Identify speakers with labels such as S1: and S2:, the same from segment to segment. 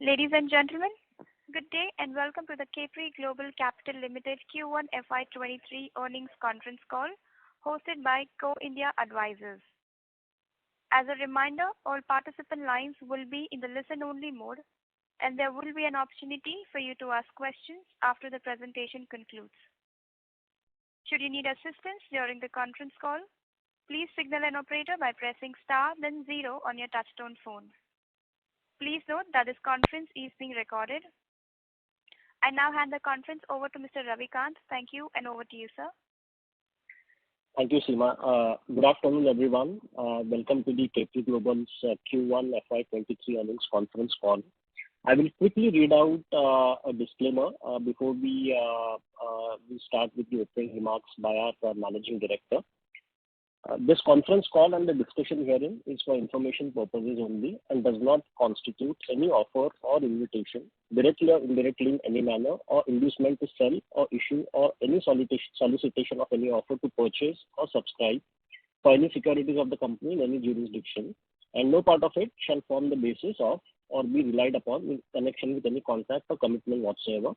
S1: Ladies and gentlemen, good day and welcome to the Capri Global Capital Limited Q1 FY23 earnings conference call hosted by Go India Advisors. As a reminder, all participant lines will be in the listen-only mode, and there will be an opportunity for you to ask questions after the presentation concludes. Should you need assistance during the conference call, please signal an operator by pressing star then 0 on your touchtone phone. Please note that this conference is being recorded. I now hand the conference over to Mr. Ravikant. Thank you, and over to you, sir.
S2: Thank you, Seema. Good afternoon, everyone. Welcome to the Capri Global's Q1 FY23 earnings conference call. I will quickly read out a disclaimer before we start with the opening remarks by our Managing Director. This conference call and the discussion herein is for information purposes only and does not constitute any offer or invitation, directly or indirectly in any manner, or inducement to sell or issue or any solicitation of any offer to purchase or subscribe for any securities of the company in any jurisdiction, and no part of it shall form the basis of or be relied upon in connection with any contract or commitment whatsoever.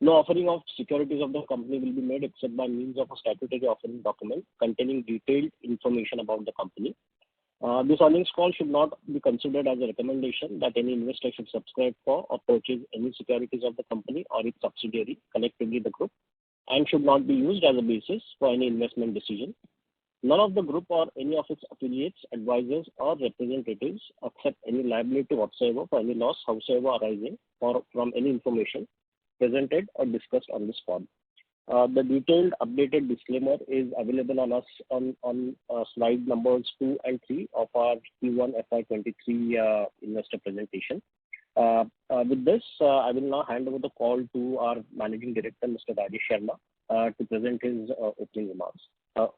S2: No offering of securities of the company will be made except by means of a statutory offering document containing detailed information about the company. This earnings call should not be considered as a recommendation that any investor should subscribe for or purchase any securities of the company or its subsidiary, collectively the group, and should not be used as a basis for any investment decision. None of the group or any of its affiliates, advisors, or representatives accept any liability whatsoever for any loss howsoever arising or from any information presented or discussed on this call. The detailed updated disclaimer is available on slide numbers 2 and 3 of our Q1 FY23 investor presentation. With this, I will now hand over the call to our Managing Director, Mr. Rajesh Sharma, to present his opening remarks.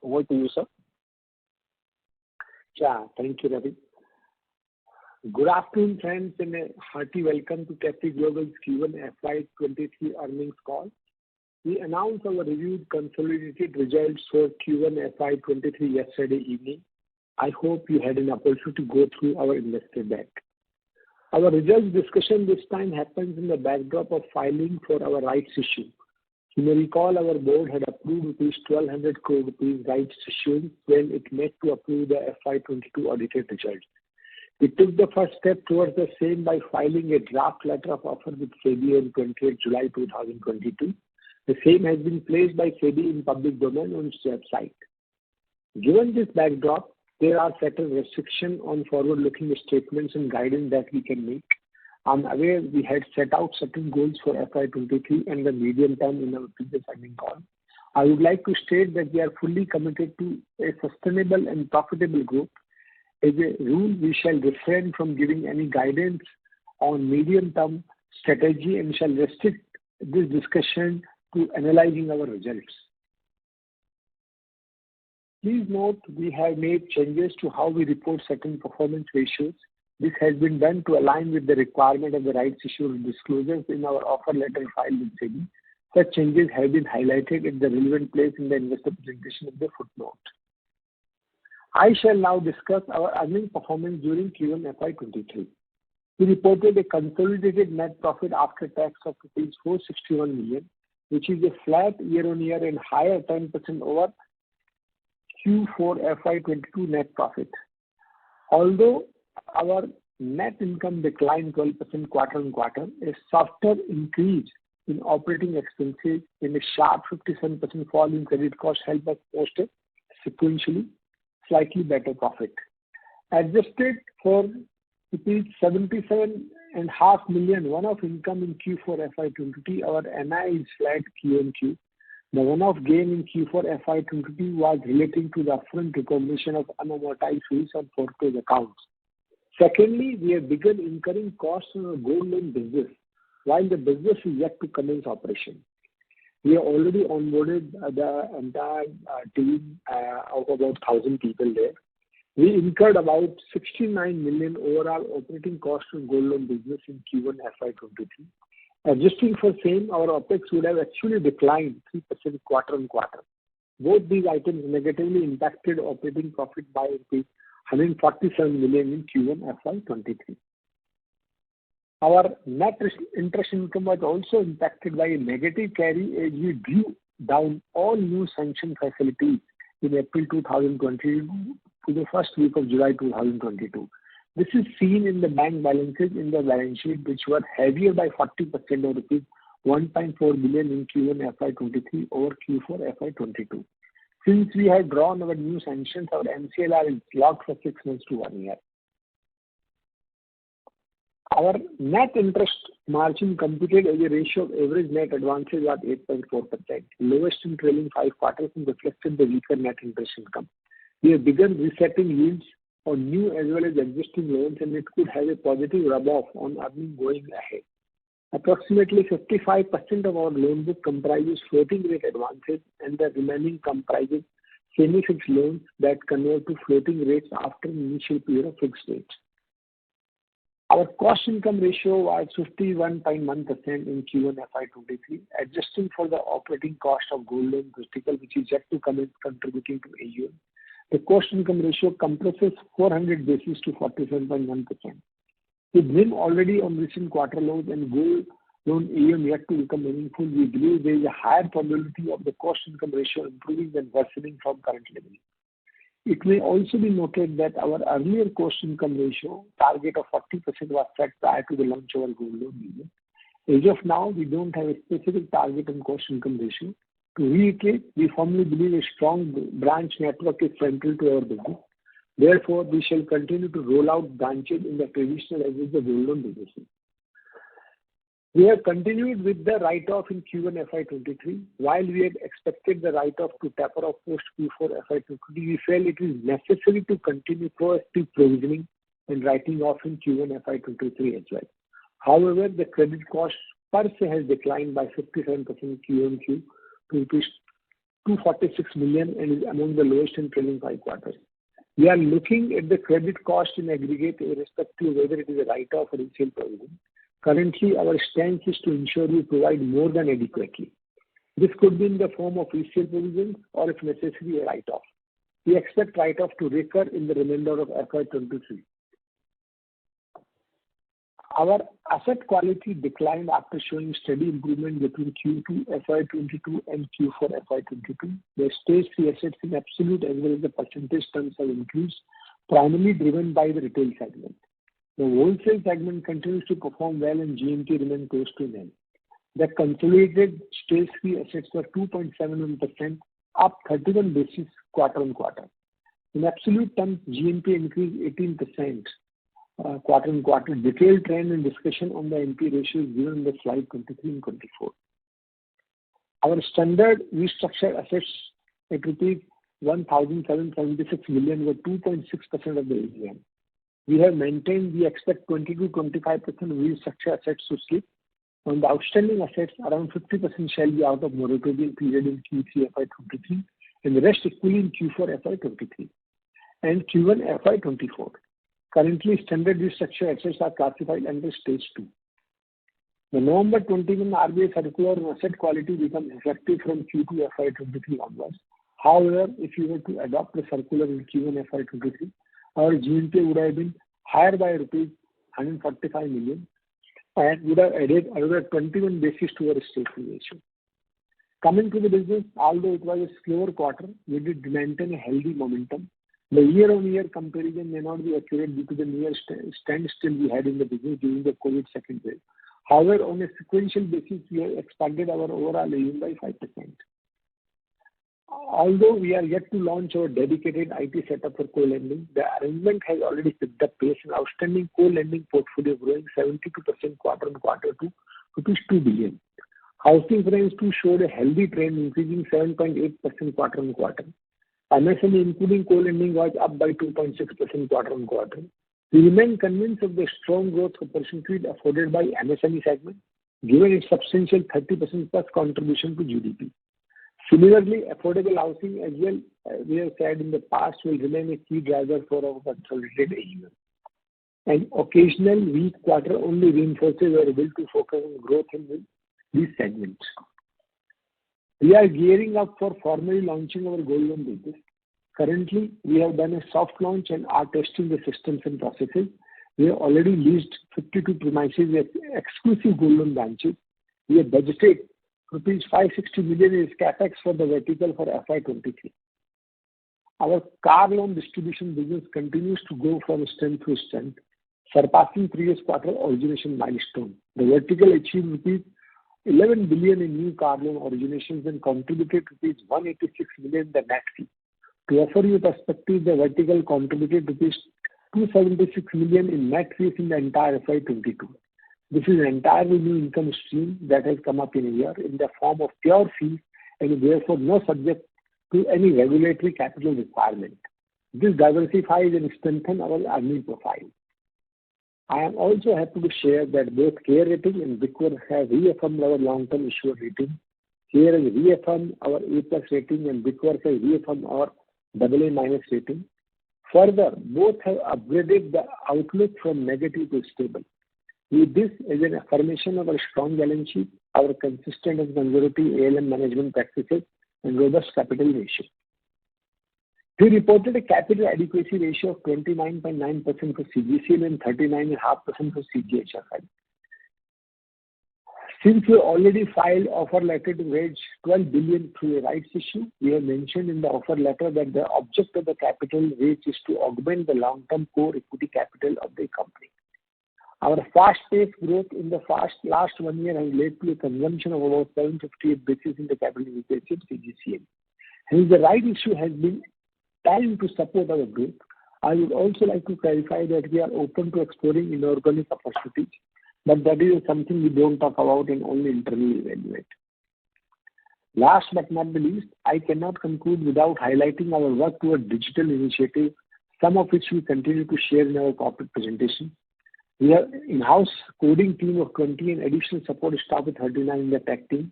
S2: Over to you, sir.
S3: Yeah, thank you, Ravi. Good afternoon, friends, and a hearty welcome to Capri Global's Q1 FY23 earnings call. We announced our reviewed consolidated results for Q1 FY23 yesterday evening. I hope you had an opportunity to go through our investor deck. Our results discussion this time happens in the backdrop of filing for our rights issue. You may recall our board had approved 1,200 crore rupees rights issue when it met to approve the FY22 audited results. We took the first step towards the same by filing a draft letter of offer with SEBI on 28 July 2022. The same has been placed by SEBI in public domain on its website. Given this backdrop, there are certain restrictions on forward-looking statements and guidance that we can make. I'm aware we had set out certain goals for FY23 and the medium term in our previous earnings call. I would like to state that we are fully committed to a sustainable and profitable growth. As a rule, we shall refrain from giving any guidance on medium-term strategy and shall restrict this discussion to analyzing our results. Please note we have made changes to how we report certain performance ratios. This has been done to align with the requirement of the rights issue disclosures in our offer letter filed with SEBI. Such changes have been highlighted at the relevant place in the investor presentation of the footnote. I shall now discuss our earnings performance during Q1 FY23. We reported a consolidated net profit after tax of rupees 461 million, which is a flat year-on-year and higher 10% over Q4 FY22 net profit. Although our net income declined 12% quarter-on-quarter, a softer increase in operating expenses and a sharp 57% fall in credit costs helped us post a sequentially slightly better profit. Adjusted for rupees 77.5 million one-off income in Q4 FY23, our NI is flat Q-on-Q. The one-off gain in Q4 FY23 was relating to the upfront recognition of unamortized fees on foreclosed accounts. Secondly, we have begun incurring costs on our gold loan business while the business is yet to commence operation. We have already onboarded the entire team of about 1,000 people there. We incurred about 69 million overall operating costs on gold loan business in Q1 FY23. Adjusting for same, our OPEX would have actually declined 3% quarter-on-quarter. Both these items negatively impacted operating profit by 147 million in Q1 FY23. Our net interest income was also impacted by a negative carry as we drew down all new sanctioned facilities in April 2022 to the first week of July 2022. This is seen in the bank balances in the balance sheet, which were heavier by 40% or rupees 1.4 billion in Q1 FY23 over Q4 FY22. Since we have drawn our new sanctions, our MCLR is locked for 6 months to 1 year. Our net interest margin computed as a ratio of average net advances was 8.4%, lowest in trailing 5 quarters and reflected the weaker net interest income. We have begun resetting yields on new as well as existing loans, and it could have a positive rub-off on earning going ahead. Approximately 55% of our loan book comprises floating rate advances, and the remaining comprises semi-fixed loans that convert to floating rates after an initial period of fixed rates. Our cost-income ratio was 51.1% in Q1 FY23, adjusting for the operating cost of gold loan vertical, which is yet to commence contributing to AUM. The cost-income ratio compresses 400 basis to 47.1%. With NIM already on recent quarter lows and gold loan AUM yet to become meaningful, we believe there is a higher probability of the cost-income ratio improving than worsening from current levels. It may also be noted that our earlier cost-income ratio target of 40% was set prior to the launch of our gold loan business. As of now, we don't have a specific target on cost-income ratio. To reiterate, we firmly believe a strong branch network is central to our business. Therefore, we shall continue to roll out branches in the traditional as well as the gold loan businesses. We have continued with the write-off in Q1 FY23. While we had expected the write-off to taper off post Q4 FY23, we felt it is necessary to continue proactive provisioning and writing off in Q1 FY23 as well. However, the credit cost per se has declined by 57% Q1Q to rupees 246 million and is among the lowest in trailing 5 quarters. We are looking at the credit cost in aggregate irrespective of whether it is a write-off or initial provision. Currently, our stance is to ensure we provide more than adequately. This could be in the form of resale provisions or, if necessary, a write-off. We expect write-off to recur in the remainder of FY23. Our asset quality declined after showing steady improvement between Q2 FY22 and Q4 FY22. The stage 3 assets in absolute as well as the percentage terms have increased, primarily driven by the retail segment. The wholesale segment continues to perform well and GNP remains close to nil. The consolidated stage 3 assets were 2.71%, up 31 basis quarter on quarter. In absolute terms, GNP increased 18% quarter on quarter. Detailed trend and discussion on the NP ratio is given in the slide 23 and 24. Our standard restructured assets at rupees 1,776 million were 2.6% of the AUM. We have maintained we expect 20 to 25% restructured assets to slip. On the outstanding assets, around 50% shall be out of moratorium period in Q3 FY23 and the rest equally in Q4 FY23 and Q1 FY24. Currently, standard restructured assets are classified under stage 2. The November 21 RBI circular on asset quality becomes effective from Q2 FY23 onwards. However, if you were to adopt the circular in Q1 FY23, our GNP would have been higher by rupees 145 million and would have added another 21 basis to our stage 3 ratio. Coming to the business, although it was a slower quarter, we did maintain a healthy momentum. The year-on-year comparison may not be accurate due to the near standstill we had in the business during the COVID second wave. However, on a sequential basis, we have expanded our overall AUM by 5%. Although we are yet to launch our dedicated IT setup for co-lending, the arrangement has already picked up pace and outstanding co-lending portfolio growing 72% quarter on quarter to rupees 2 billion. Housing finance too showed a healthy trend, increasing 7.8% quarter on quarter. MSME including co-lending was up by 2.6% quarter on quarter. We remain convinced of the strong growth opportunity afforded by MSME segment, given its substantial 30% plus contribution to GDP. Similarly, affordable housing as well, we have said in the past, will remain a key driver for our consolidated AUM. An occasional weak quarter only reinforces our ability to focus on growth in these segments. We are gearing up for formally launching our gold loan business. Currently, we have done a soft launch and are testing the systems and processes. We have already leased 52 premises with exclusive gold loan branches. We have budgeted rupees 560 million is capex for the vertical for FY23. Our car loan distribution business continues to grow from strength to strength, surpassing previous quarter origination milestone. The vertical achieved rupees 11 billion in new car loan originations and contributed rupees 186 million the net fee. To offer you perspective, the vertical contributed rupees 276 million in net fees in the entire FY22. This is an entirely new income stream that has come up in a year in the form of pure fees and therefore no subject to any regulatory capital requirement. This diversifies and strengthens our earning profile. I am also happy to share that both CARE Rating and Brickwork have reaffirmed our long-term issuer rating. CARE has reaffirmed our A+ rating and Brickwork has reaffirmed our AA- rating. Further, both have upgraded the outlook from negative to stable. With this as an affirmation of our strong balance sheet, our consistent and conservative ALM management practices, and robust capital ratio. We reported a capital adequacy ratio of 29.9% for CGCL and 39.5% for CGHFL. Since we already filed offer letter to raise 12 billion through a rights issue, we have mentioned in the offer letter that the object of the capital raise is to augment the long-term core equity capital of the company. Our fast-paced growth in the last 1 year has led to a consumption of about 758 basis in the capital adequacy of CGCL. Hence, the right issue has been timed to support our growth. I would also like to clarify that we are open to exploring inorganic opportunities, but that is something we don't talk about and only internally evaluate. Last but not the least, I cannot conclude without highlighting our work toward digital initiative, some of which we continue to share in our corporate presentation. We have in-house coding team of 20 and additional support staff of 39 in the tech team.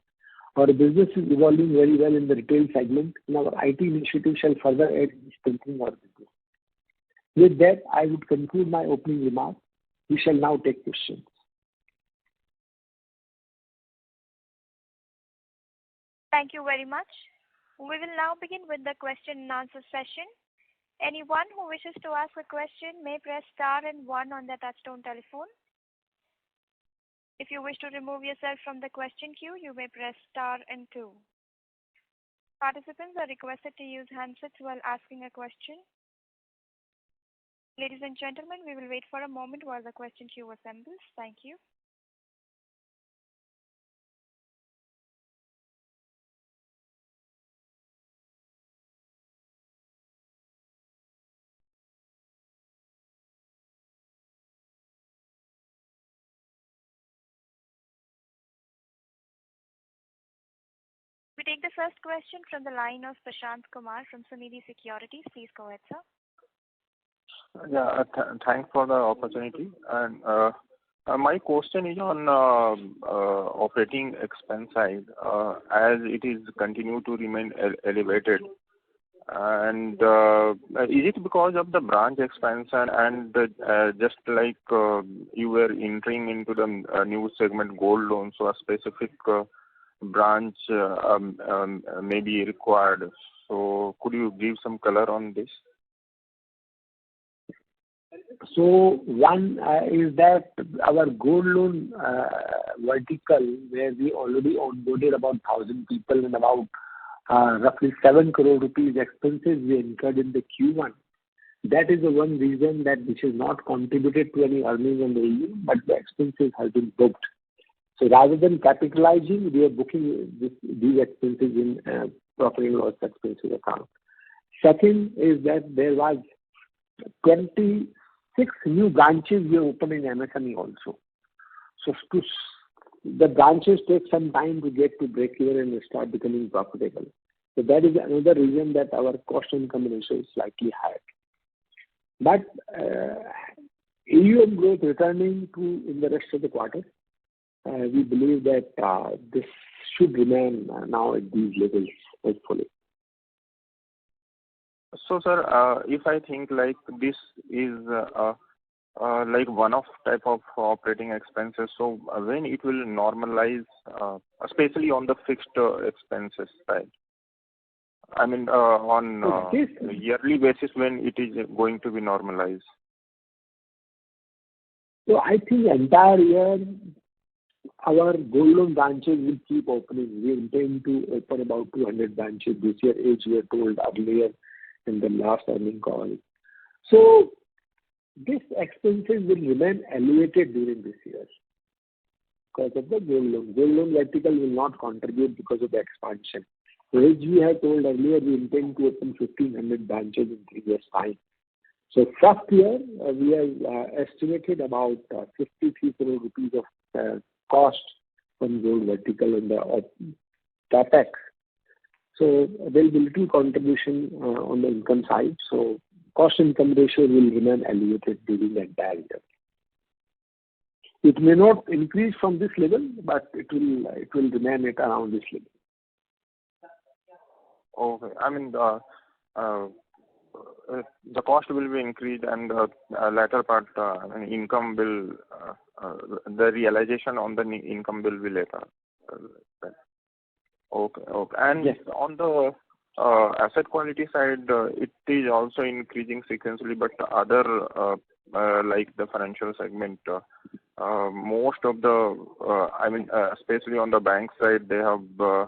S3: Our business is evolving very well in the retail segment, and our IT initiative shall further aid in strengthening our business. With that, I would conclude my opening remarks. We shall now take questions.
S1: Thank you very much. We will now begin with the question and answer session. Anyone who wishes to ask a question may press star and 1 on their touchtone telephone. If you wish to remove yourself from the question queue, you may press star and 2. Participants are requested to use handsets while asking a question. Ladies and gentlemen, we will wait for a moment while the question queue assembles. Thank you. We take the first question from the line of Prashant Kumar from Sunidhi Securities. Please go ahead, sir.
S4: Yeah, thanks for the opportunity. And my question is on operating expense side, as it is continue to remain elevated. And is it because of the branch expansion and just like you were entering into the new segment gold loan, so a specific branch may be required. So could you give some color on this?
S3: So one is that our gold loan vertical, where we already onboarded about 1,000 people and about roughly 7 crore rupees expenses we incurred in the Q1. That is the one reason that this has not contributed to any earnings on the EU, but the expenses have been booked. So rather than capitalizing, we are booking these expenses in profit and loss expenses account. Second is that there was 26 new branches we opened in MSME also. So the branches take some time to get to break even and start becoming profitable. So that is another reason that our cost income ratio is slightly higher. But AUM growth returning to in the rest of the quarter, we believe that this should remain now at these levels, hopefully.
S4: So, sir, if I think like this is like one-off type of operating expenses, so when it will normalize, especially on the fixed expenses side? I mean, on yearly basis, when it is going to be normalized?
S3: So I think entire year our gold loan branches will keep opening. We intend to open about 200 branches this year, as we were told earlier in the last earnings call. So these expenses will remain elevated during this year because of the gold loan. Gold loan vertical will not contribute because of the expansion. So as we have told earlier, we intend to open 1,500 branches in 3 years' time. So first year, we have estimated about 53 crore rupees of cost from gold vertical in the capex. So there will be little contribution on the income side. So cost income ratio will remain elevated during the entire year. It may not increase from this level, but it will remain at around this level.
S4: Okay. I mean, the cost will be increased, and latter part, income will, the realization on the income will be later. Okay. And
S3: yes.
S4: On the asset quality side, it is also increasing sequentially, but other like the financial segment, most of the, especially on the bank side, they have the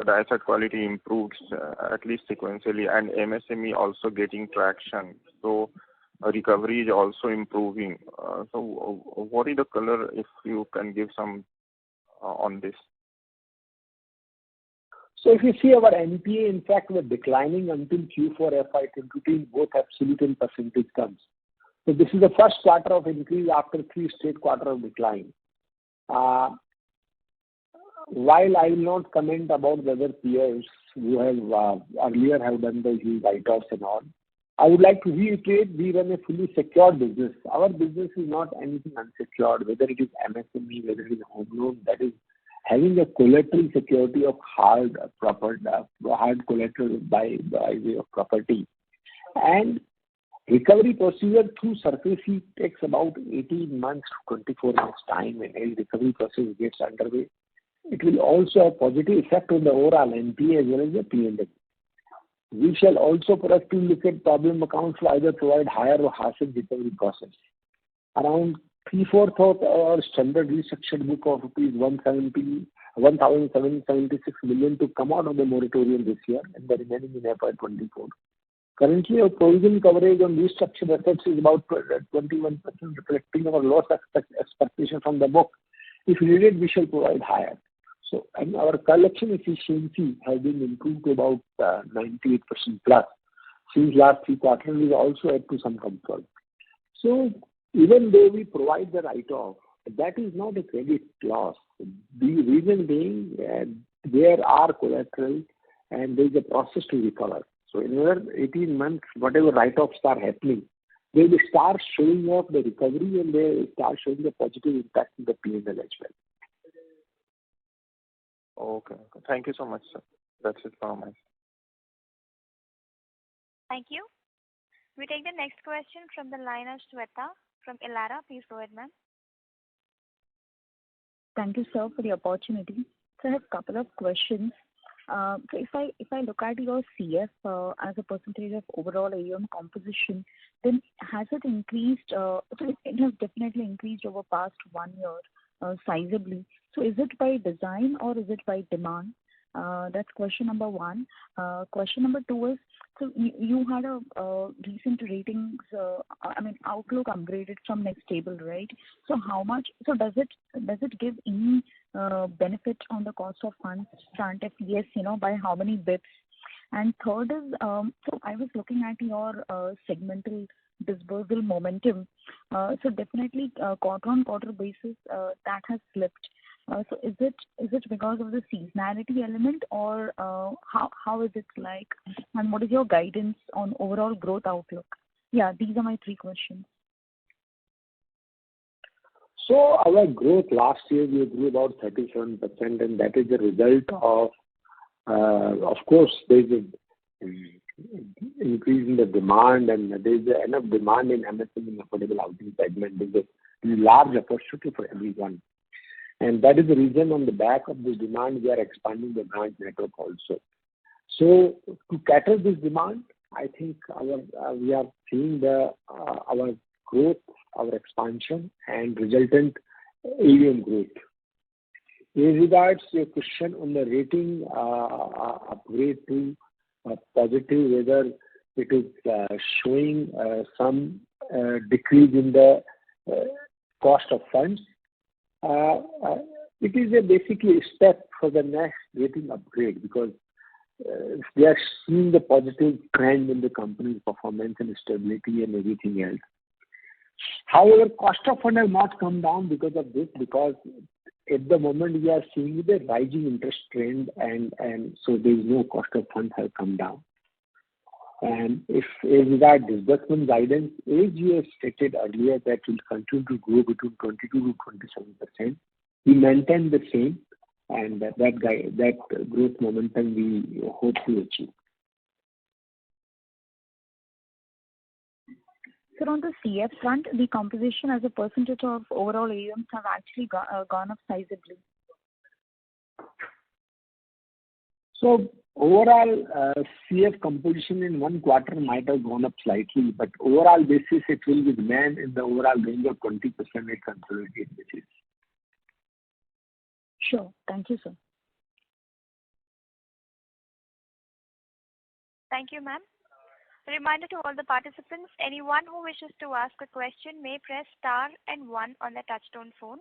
S4: asset quality improves at least sequentially, and MSME also getting traction. So recovery is also improving. So what is the color, if you can give some on this?
S3: So if you see our NPA, in fact, were declining until Q4 FY23, both absolute and percentage terms. So this is the first quarter of increase after 3 straight quarters of decline. While I will not comment about the other peers who have earlier have done the huge write-offs and all, I would like to reiterate, we run a fully secured business. Our business is not anything unsecured, whether it is MSME, whether it is home loan, that is having a collateral security of hard collateral by way of property. And recovery procedure through SARFAESI takes about 18 months to 24 months time when a recovery process gets underway. It will also have positive effect on the overall NPA as well as the P&L. We shall also proactively look at problem accounts to either provide higher or harsher recovery process. Around 3/4 of our standard restructured book of rupees 1,776 million to come out of the moratorium this year and the remaining in FY24. Currently, our provision coverage on restructured assets is about 21%, reflecting our loss expectation from the book. If needed, we shall provide higher. So, and our collection efficiency has been improved to about 98% plus. Since last 3 quarters, we also add to some comfort. So, even though we provide the write-off, that is not a credit loss. The reason being there are collateral and there is a process to recover. So, in another 18 months, whatever write-offs are happening, they will start showing up the recovery and they start showing the positive impact in the P&L as well.
S4: Okay. Thank you so much, sir. That's it from my side.
S1: Thank you. We take the next question from the line of Shweta from Elara. Please go ahead, ma'am.
S5: Thank you, sir, for the opportunity. So I have a couple of questions. So if I look at your CF as a percentage of overall AUM composition, then has it increased? So it has definitely increased over past 1 year sizably. So is it by design or is it by demand? That's question number 1. Question number 2 is, so you had a recent ratings, outlook upgraded from next stable, right? So how much? So does it give any benefit on the cost of funds front? If yes, by how many bits? And third is, so I was looking at your segmental disbursal momentum. So definitely quarter on quarter basis that has slipped. So is it because of the seasonality element or how is it like? And what is your guidance on overall growth outlook? Yeah, these are my 3 questions.
S3: So our growth last year, we grew about 37%, and that is the result of course, there is an increase in the demand, and there is enough demand in MSME and affordable housing segment. There is a large opportunity for everyone. And that is the reason on the back of this demand, we are expanding the branch network also. So to cater this demand, I think we are seeing our growth our expansion and resultant AUM growth. With regards to your question on the rating upgrade to positive, whether it is showing some decrease in the cost of funds, it is basically a step for the next rating upgrade, because they are seeing the positive trend in the company's performance and stability and everything else. However, cost of fund has not come down because of this, because at the moment we are seeing the rising interest trend, and so there is no cost of funds have come down. And if as regard disbursement guidance, as you have stated earlier, that will continue to grow between 22 to 27%. We maintain the same, and that growth momentum we hope to achieve.
S5: So on the CF front, the composition as a percentage of overall AUMs have actually gone up sizably.
S3: So overall, CF composition in one quarter might have gone up slightly, but overall basis it will remain in the overall range of 20% at consolidated basis.
S5: Sure. Thank you, sir.
S1: Thank you, ma'am. A reminder to all the participants, anyone who wishes to ask a question may press star and 1 on their touchtone phone.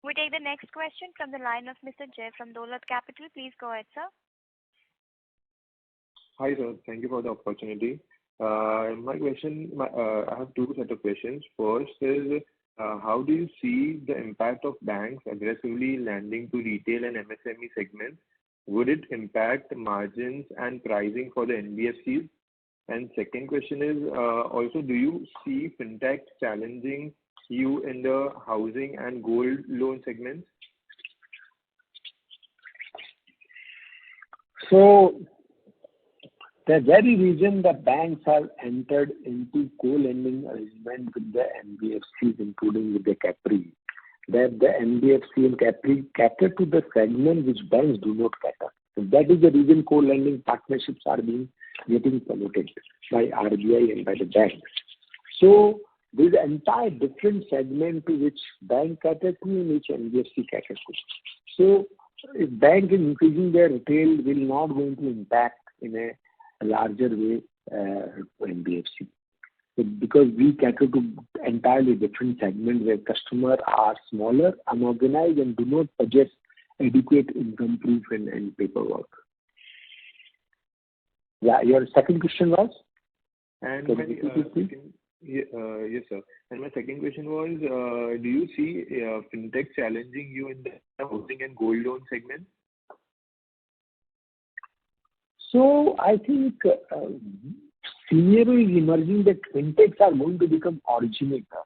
S1: We take the next question from the line of Mr. Jay from Dolat Capital. Please go ahead, sir.
S6: Hi, sir. Thank you for the opportunity. My question, I have two set of questions. First is, how do you see the impact of banks aggressively lending to retail and MSME segments? Would it impact margins and pricing for the NBFCs? And second question is, also, do you see fintech challenging you in the housing and gold loan segments?
S3: So, the very reason the banks have entered into co-lending arrangement with the NBFCs, including with the Capri, that the NBFC and Capri cater to the segment which banks do not cater. So that is the reason co-lending partnerships are getting promoted by RBI and by the banks. So there is an entire different segment to which bank cater to and which NBFC cater to. So if bank is increasing their retail, will not going to impact in a larger way NBFC. Because we cater to entirely different segments where customers are smaller, unorganized, and do not possess adequate income proof and paperwork. Yeah, your second question was?
S6: And yes, sir. And my second question was, do you see fintech challenging you in the housing and gold loan segment?
S3: So I think scenario is emerging that fintechs are going to become originator.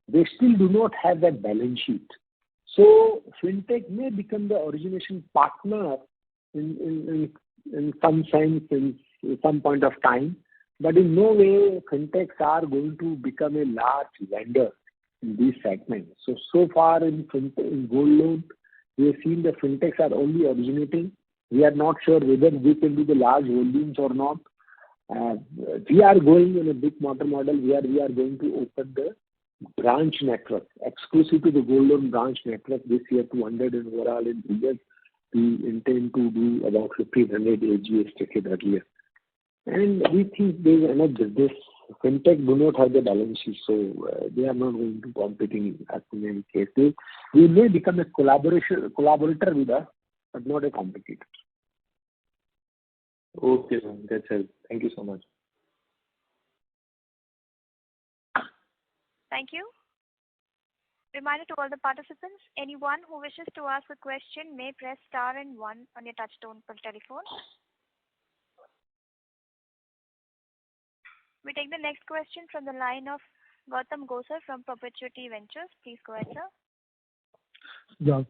S3: They still do not have that balance sheet. So fintech may become the origination partner in some sense in some point of time, but in no way fintechs are going to become a large lender in these segments. So far in gold loan, we have seen the fintechs are only originating. We are not sure whether we can do the large volumes or not. We are going in a big motor model where we are going to open the branch network exclusive to the gold loan branch network this year, 200, and overall in 3 years we intend to do about 1,500 AGS stated earlier. And we think there is enough business. Fintech do not have the balance sheet, so they are not going to compete in any case. We may become a collaborator with us, but not a competitor.
S6: Okay, sir. That's it. Thank you so much.
S1: Thank you. Reminder to all the participants, anyone who wishes to ask a question may press star and 1 on your touchtone telephone. We take the next question from the line of Gautam Gosar from Perpetuity Ventures. Please go ahead, sir.
S7: Yeah.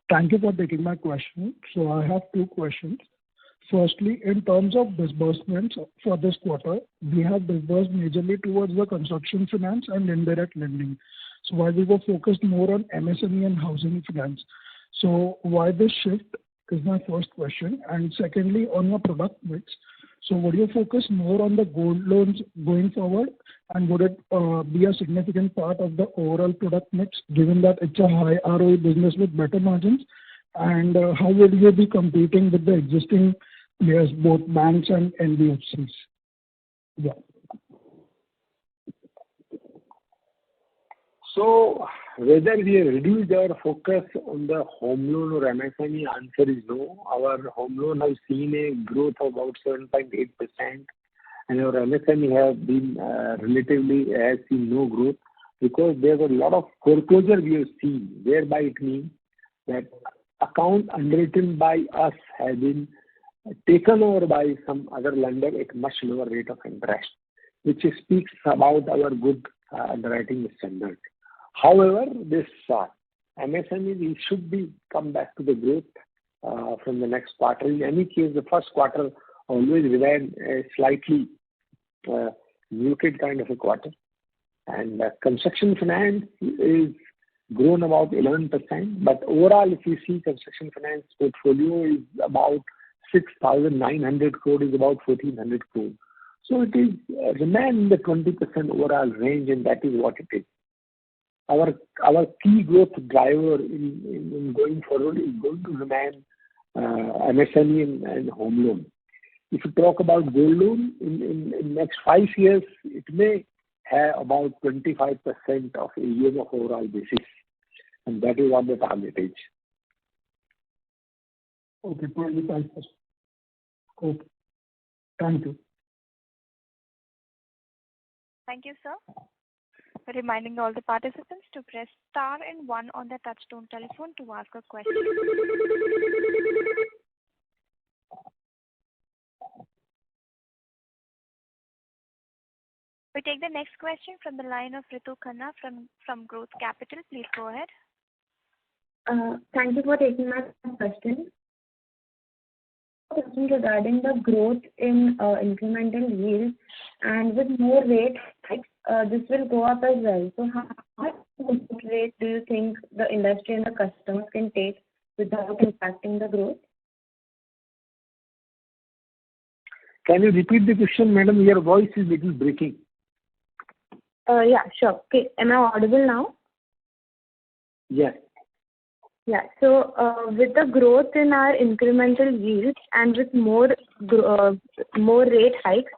S7: Thank you for taking my question. So I have two questions. Firstly, in terms of disbursements for this quarter, we have disbursed majorly towards the construction finance and indirect lending. So while we were focused more on MSME and housing finance. So why this shift is my first question. And secondly, on your product mix, So would you focus more on the gold loans going forward, and would it be a significant part of the overall product mix, given that it's a high ROE business with better margins? And how will you be competing with the existing players, both banks and NBFCs? Yeah.
S3: So whether we have reduced our focus on the home loan or MSME, answer is no. Our home loan has seen a growth of about 7.8%, and our MSME have been relatively has seen no growth, because there's a lot of foreclosure we have seen, whereby it means that account underwritten by us has been taken over by some other lender at much lower rate of interest, which speaks about our good underwriting standard. However, this MSME, we should be come back to the growth from the next quarter. In any case, the first quarter always remain a slightly muted kind of a quarter. And construction finance is grown about 11%, but overall, if you see construction finance portfolio is about 6,900 crore, is about 1,400 crore. So it is remain in the 20% overall range, and that is what it is. Our key growth driver in going forward is going to remain MSME and home loan. If you talk about gold loan, in next 5 years, it may have about 25% of AUM of overall basis, and that is what the target is.
S7: Okay, 25%. Okay. Thank you.
S1: Thank you, sir. Reminding all the participants to press star and 1 on their touchtone telephone to ask a question. We take the next question from the line of Ritu Khanna from Growth Capital. Please go ahead.
S8: Thank you for taking my question. Regarding the growth in incremental yield, and with more rate hikes, this will go up as well. So how much rate do you think the industry and the customers can take without impacting the growth?
S3: Can you repeat the question, madam? Your voice is little breaking.
S8: Yeah, sure. Okay, am I audible now?
S3: Yes.
S8: Yeah. So with the growth in our incremental yields and with more rate hikes,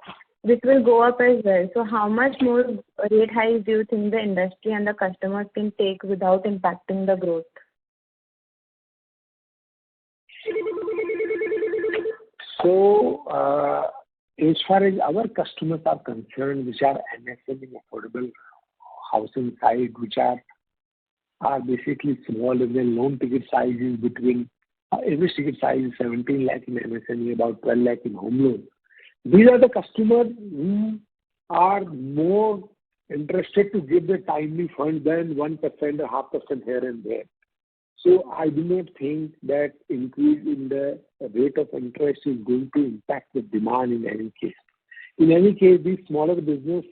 S8: this will go up as well. So how much more rate hikes do you think the industry and the customers can take without impacting the growth?
S3: So as far as our customers are concerned, which are MSME affordable housing side, which are basically small, and then loan ticket size is between average ticket size is 17 lakh in MSME, about 12 lakh in home loan. These are the customers who are more interested to give the timely funds than 1% or 0.5% here and there. So I do not think that increase in the rate of interest is going to impact the demand in any case. In any case, these smaller business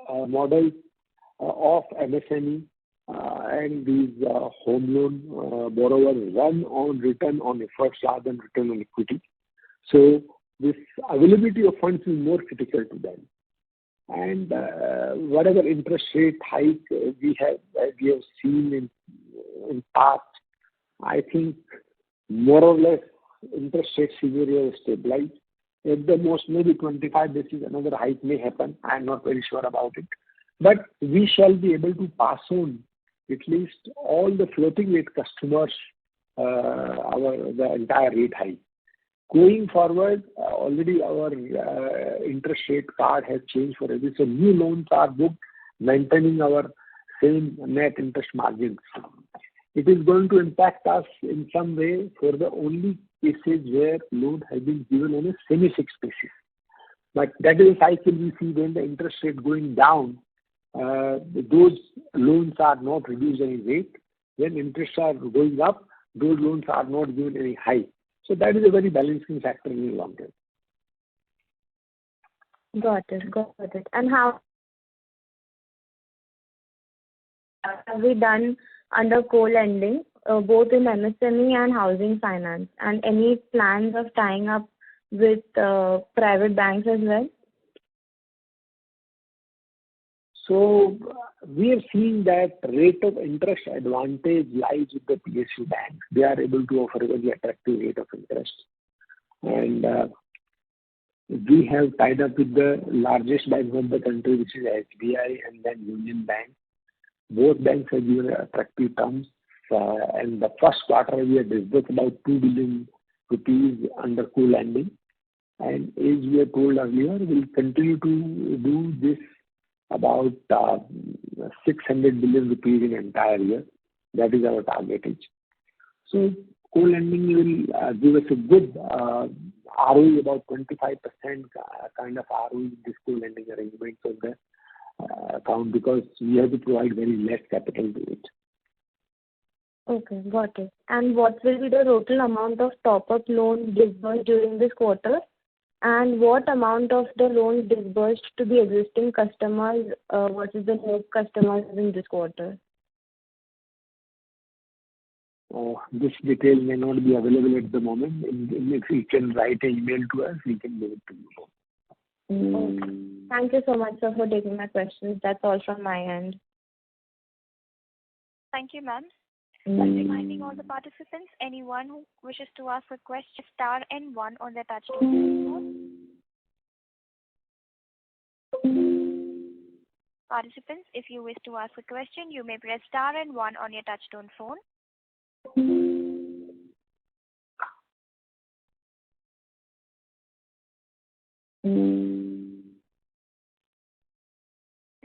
S3: models of MSME and these home loan borrowers run on return on efforts rather than return on equity. So this availability of funds is more critical to them. And whatever interest rate hike we have seen in past, I think more or less interest rate scenario is stabilized. At the most, maybe 25 basis, another hike may happen. I am not very sure about it. But we shall be able to pass on at least all the floating rate customers the entire rate hike. Going forward, already our interest rate card has changed for every. So new loans are booked, maintaining our same net interest margins. It is going to impact us in some way for the only cases where loan has been given on a semi-fixed basis. But that is a cycle we see when the interest rate going down. Those loans are not reduced any rate. When interests are going up, those loans are not given any high. So that is a very balancing factor in the long term.
S8: Got it. And how have we done under co-lending, both in MSME and housing finance? And any plans of tying up with private banks as well?
S3: So we are seeing that rate of interest advantage lies with the PSU banks. They are able to offer a very attractive rate of interest. And we have tied up with the largest bank of the country, which is SBI and then Union Bank. Both banks have given attractive terms. And the first quarter, we have disbursed about 2 billion rupees under co-lending. And as we have told earlier, we'll continue to do this about 600 billion rupees in entire year. That is our target. So co-lending will give us a good ROE, about 25% kind of ROE in this co-lending arrangement on the account, because we have to provide very less capital to it.
S8: Okay, got it. And what will be the total amount of top-up loans disbursed during this quarter? And what amount of the loans disbursed to the existing customers versus the new customers in this quarter?
S3: This detail may not be available at the moment. If you can write an email to us, we can give it to you.
S8: Okay. Thank you so much, sir, for taking my questions. That's all from my end.
S1: Thank you, ma'am. Just reminding all the participants, anyone who wishes to ask a question, star and 1 on their touchtone phone. Participants, if you wish to ask a question, you may press star and 1 on your touchtone phone.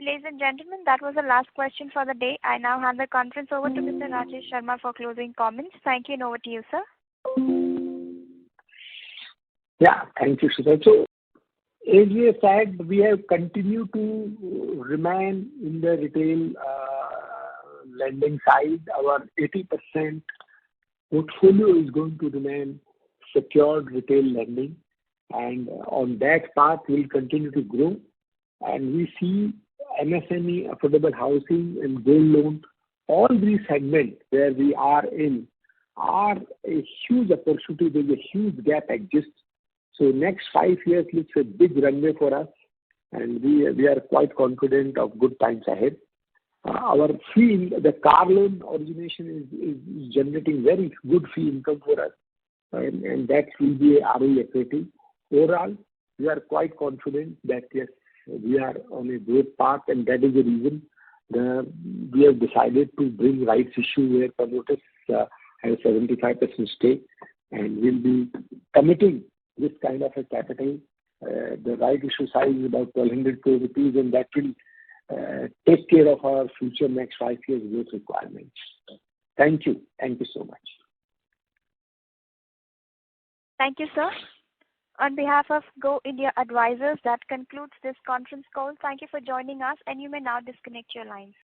S1: Ladies and gentlemen, that was the last question for the day. I now hand the conference over to Mr. Rajesh Sharma for closing comments. Thank you, and over to you, sir.
S3: Yeah, thank you, Shita. So, as we have said, we have continued to remain in the retail lending side. Our 80% portfolio is going to remain secured retail lending, and on that path, we'll continue to grow. And we see MSME, affordable housing, and gold loan, all these segments where we are in are a huge opportunity. There's a huge gap exists. So next 5 years looks a big runway for us, and we are quite confident of good times ahead. Our fee, the car loan origination is generating very good fee income for us, and that will be a ROE accretive. Overall, we are quite confident that yes, we are on a great path, and that is the reason we have decided to bring rights issue where promoters have 75% stake, and we'll be committing this kind of a capital. The right issue size is about 1,200 crore rupees, and that will take care of our future next 5 years growth requirements. Thank you. Thank you so much.
S1: Thank you, sir. On behalf of Go India Advisors, that concludes this conference call. Thank you for joining us, and you may now disconnect your lines.